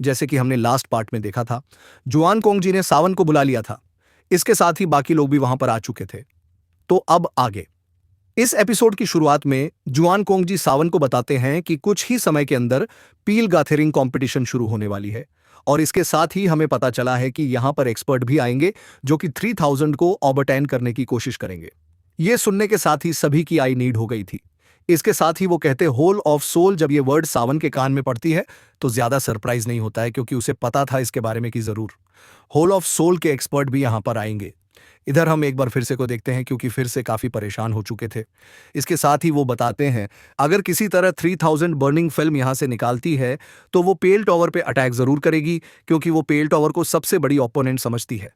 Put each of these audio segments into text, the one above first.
जैसे कि हमने लास्ट पार्ट में देखा था, जुआन कोंग जी ने सावन को बुला लिया था। इसके साथ ही बाकी लोग भी वहां पर आ चुके थे। तो अब आगे इस एपिसोड की शुरुआत में जुआन कोंग जी सावन को बताते हैं कि कुछ ही समय के अंदर पील गाथेरिंग कंपटीशन शुरू होने वाली है। और इसके साथ ही हमें पता चला है कि यहां पर एक्सपर्ट भी आएंगे जो कि 3000 को ओवरटेन करने की कोशिश करेंगे। यह सुनने के साथ ही सभी की आई नीड हो गई थी। इसके साथ ही वो कहते होल ऑफ सोल जब ये वर्ड सावन के कान में पड़ती है तो ज्यादा सरप्राइज नहीं होता है, क्योंकि उसे पता था इसके बारे में कि जरूर होल ऑफ सोल के एक्सपर्ट भी यहां पर आएंगे। इधर हम एक बार फिर से को देखते हैं, क्योंकि फिर से काफी परेशान हो चुके थे। इसके साथ ही वो बताते हैं अगर किसी तरह 3000 बर्निंग फिल्म यहां से निकालती है तो वो पेल टॉवर पे अटैक जरूर करेगी, क्योंकि वो पेल टॉवर को सबसे बड़ी ओपोनेंट समझती है।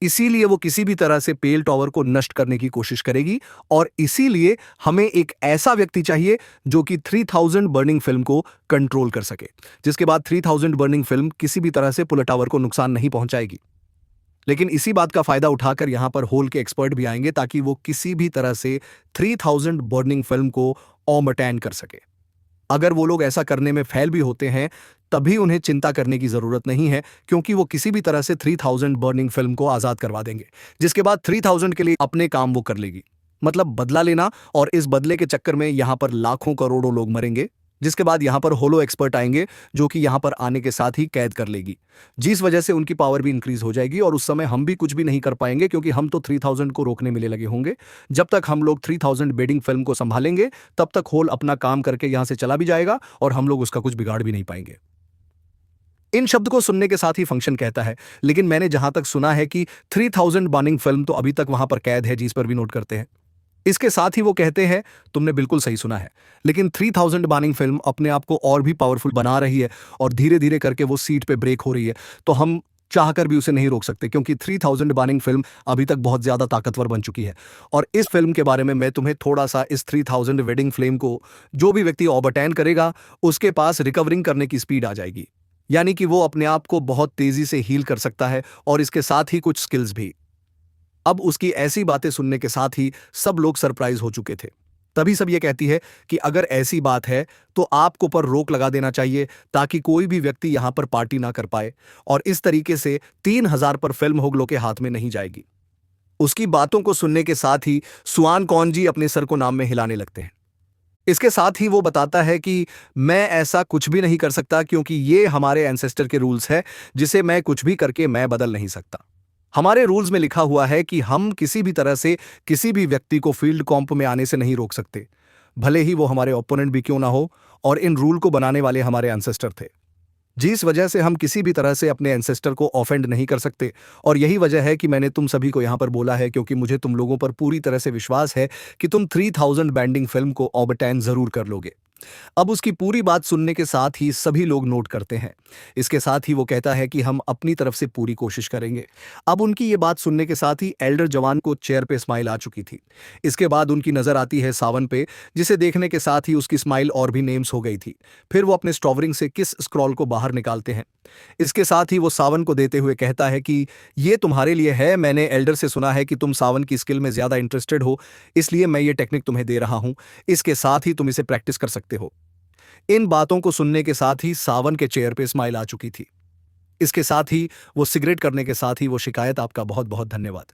इसीलिए वो किसी भी तरह से पेल टॉवर को नष्ट करने की कोशिश करेगी। और इसीलिए हमें एक ऐसा व्यक्ति चाहिए जो कि 3000 बर्निंग फिल्म को कंट्रोल कर सके, जिसके बाद 3000 बर्निंग फिल्म किसी भी तरह से पुल टावर को नुकसान नहीं पहुंचाएगी। लेकिन इसी बात का फायदा उठाकर यहां पर होल के एक्सपर्ट भी आएंगे ताकि वो किसी भी तरह से 3000 बर्निंग फिल्म को ओवरटर्न कर सके। अगर वो लोग ऐसा करने में फेल भी होते हैं तभी उन्हें चिंता करने की जरूरत नहीं है, क्योंकि वो किसी भी तरह से 3000 बर्निंग फिल्म को आजाद करवा देंगे, जिसके बाद 3000 के लिए अपने काम वो कर लेगी, मतलब बदला लेना। और इस बदले के चक्कर में यहां पर लाखों करोड़ों लोग मरेंगे, जिसके बाद यहां पर होलो एक्सपर्ट आएंगे जो कि यहां पर आने के साथ ही कैद कर लेगी, जिस वजह से उनकी पावर भी इंक्रीज हो जाएगी। और उस समय हम भी कुछ भी नहीं कर पाएंगे, क्योंकि हम तो 3000 को रोकने में लगे होंगे। जब तक हम लोग 3000 बेडिंग फिल्म को संभालेंगे तब तक होल अपना काम करके यहां से चला भी जाएगा और हम लोग उसका कुछ बिगाड़ भी नहीं पाएंगे। इन शब्द को सुनने के साथ ही फंक्शन कहता है, लेकिन मैंने जहां तक सुना है कि 3000 बर्निंग फिल्म तो अभी तक वहां पर कैद है, जिस पर भी नोट करते हैं। इसके साथ ही वो कहते हैं तुमने बिल्कुल सही सुना है, लेकिन 3000 बर्निंग फिल्म अपने आप को और भी पावरफुल बना रही है और धीरे धीरे करके वो सीट पे ब्रेक हो रही है। तो हम चाहकर भी उसे नहीं रोक सकते, क्योंकि 3000 बर्निंग फिल्म अभी तक बहुत ज्यादा ताकतवर बन चुकी है। और इस फिल्म के बारे में मैं तुम्हें थोड़ा सा इस 3000 वेडिंग फ्लेम को जो भी व्यक्ति ओवरटर्न करेगा उसके पास रिकवरिंग करने की स्पीड आ जाएगी, यानी कि वो अपने आप को बहुत तेजी से हील कर सकता है और इसके साथ ही कुछ स्किल्स भी। अब उसकी ऐसी बातें सुनने के साथ ही सब लोग सरप्राइज हो चुके थे। तभी सब ये कहती है कि अगर ऐसी बात है तो आपको पर रोक लगा देना चाहिए, ताकि कोई भी व्यक्ति यहां पर पार्टी ना कर पाए और इस तरीके से 3000 पर फिल्म होगलो के हाथ में नहीं जाएगी। उसकी बातों को सुनने के साथ ही सुआन कौन जी अपने सर को नाम में हिलाने लगते हैं। इसके साथ ही वो बताता है कि मैं ऐसा कुछ भी नहीं कर सकता, क्योंकि ये हमारे एंसेस्टर के रूल्स है, जिसे मैं कुछ भी करके मैं बदल नहीं सकता। हमारे रूल्स में लिखा हुआ है कि हम किसी भी तरह से किसी भी व्यक्ति को फील्ड कॉम्प में आने से नहीं रोक सकते, भले ही वो हमारे ओपोनेंट भी क्यों ना हो। और इन रूल को बनाने वाले हमारे एंसेस्टर थे, जिस वजह से हम किसी भी तरह से अपने एंसेस्टर को ऑफेंड नहीं कर सकते। और यही वजह है कि मैंने तुम सभी को यहां पर बोला है, क्योंकि मुझे तुम लोगों पर पूरी तरह से विश्वास है कि तुम 3000 बैंडिंग फिल्म को ओवरटर्न जरूर कर लोगे। अब उसकी पूरी बात सुनने के साथ ही सभी लोग नोट करते हैं। इसके साथ ही वो कहता है कि हम अपनी तरफ से पूरी कोशिश करेंगे। अब उनकी ये बात सुनने के साथ ही एल्डर जवान को चेयर पे स्माइल आ चुकी थी। इसके बाद उनकी नजर आती है सावन पे, जिसे देखने के साथ ही उसकी स्माइल और भी नेम्स हो गई थी। फिर वो अपने स्ट्रॉवरिंग से किस स्क्रॉल को बाहर निकालते हैं। इसके साथ ही वो सावन को देते हुए कहता है कि ये तुम्हारे लिए है, मैंने एल्डर से सुना है कि तुम सावन की स्किल में ज्यादा इंटरेस्टेड हो, इसलिए मैं ये टेक्निक तुम्हें दे रहा हूं। इसके साथ ही तुम इसे प्रैक्टिस कर सकते हो। इन बातों को सुनने के साथ ही सावन के चेहरे पे स्माइल आ चुकी थी। इसके साथ ही वो सिगरेट करने के साथ ही वो शिकायत आपका बहुत बहुत धन्यवाद,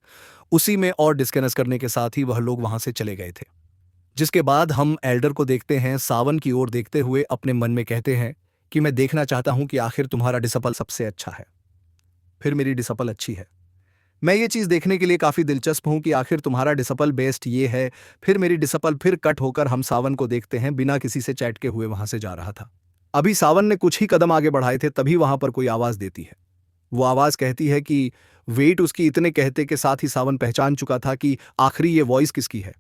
उसी में और डिस्कनेस करने के साथ ही वह लोग वहां से चले गए थे। जिसके बाद हम एल्डर को देखते हैं सावन की ओर देखते हुए अपने मन में कहते हैं कि मैं देखना चाहता हूं कि आखिर तुम्हारा डिसपल सबसे अच्छा है, फिर मेरी डिसपल अच्छी है। मैं ये चीज देखने के लिए काफी दिलचस्प हूं कि आखिर तुम्हारा डिसपल बेस्ट ये है, फिर मेरी डिसपल। फिर कट होकर हम सावन को देखते हैं बिना किसी से चैट के हुए वहां से जा रहा था। अभी सावन ने कुछ ही कदम आगे बढ़ाए थे, तभी वहां पर कोई आवाज देती है। वो आवाज कहती है कि वेट। उसकी इतने कहते के साथ ही सावन पहचान चुका था कि आखिरी ये वॉइस किसकी है।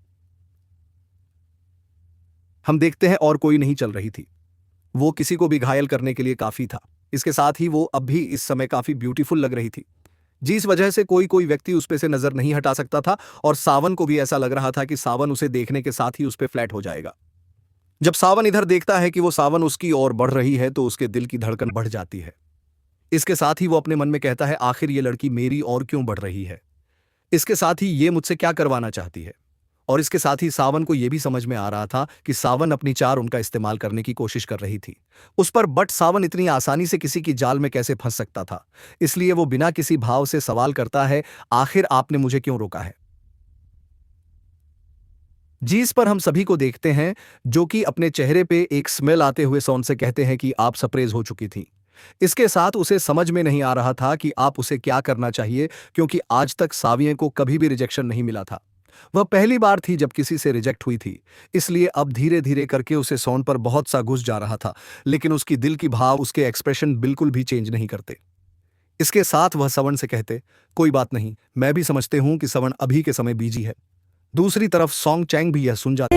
हम देखते हैं और कोई नहीं चल रही थी। वो किसी को भी घायल करने के लिए काफी था। इसके साथ ही वो अब भी इस समय काफी ब्यूटीफुल लग रही थी, जिस वजह से कोई कोई व्यक्ति उस पे से नजर नहीं हटा सकता था। और सावन को भी ऐसा लग रहा था कि सावन उसे देखने के साथ ही उस पे फ्लैट हो जाएगा। जब सावन इधर देखता है कि वो सावन उसकी ओर बढ़ रही है तो उसके दिल की धड़कन बढ़ जाती है। इसके साथ ही वो अपने मन में कहता है आखिर ये लड़की मेरी और क्यों बढ़ रही है, इसके साथ ही ये मुझसे क्या करवाना चाहती है। और इसके साथ ही सावन को यह भी समझ में आ रहा था कि सावन अपनी चार उनका इस्तेमाल करने की कोशिश कर रही थी उस पर, बट सावन इतनी आसानी से किसी की जाल में कैसे फंस सकता था। इसलिए वो बिना किसी भाव से सवाल करता है, आखिर आपने मुझे क्यों रोका है? जी, इस पर हम सभी को देखते हैं, जो कि अपने चेहरे पे एक स्मेल आते हुए सॉन से कहते हैं कि आप सरप्राइज हो चुकी थी। इसके साथ उसे समझ में नहीं आ रहा था कि आप उसे क्या करना चाहिए, क्योंकि आज तक साविये को कभी भी रिजेक्शन नहीं मिला था। वह पहली बार थी जब किसी से रिजेक्ट हुई थी, इसलिए अब धीरे-धीरे करके उसे सॉन पर बहुत सा घुस जा रहा था, लेकिन उसकी दिल की भाव, उसके एक्सप्रेशन बिल्कुल भी चेंज नहीं करते। इसके साथ वह सवन से कहते, कोई बात नहीं, मैं भी समझते हूं कि सवन अभी के समय बिजी है। दूसरी तरफ सॉन्ग चैंग भी यह सुन जाते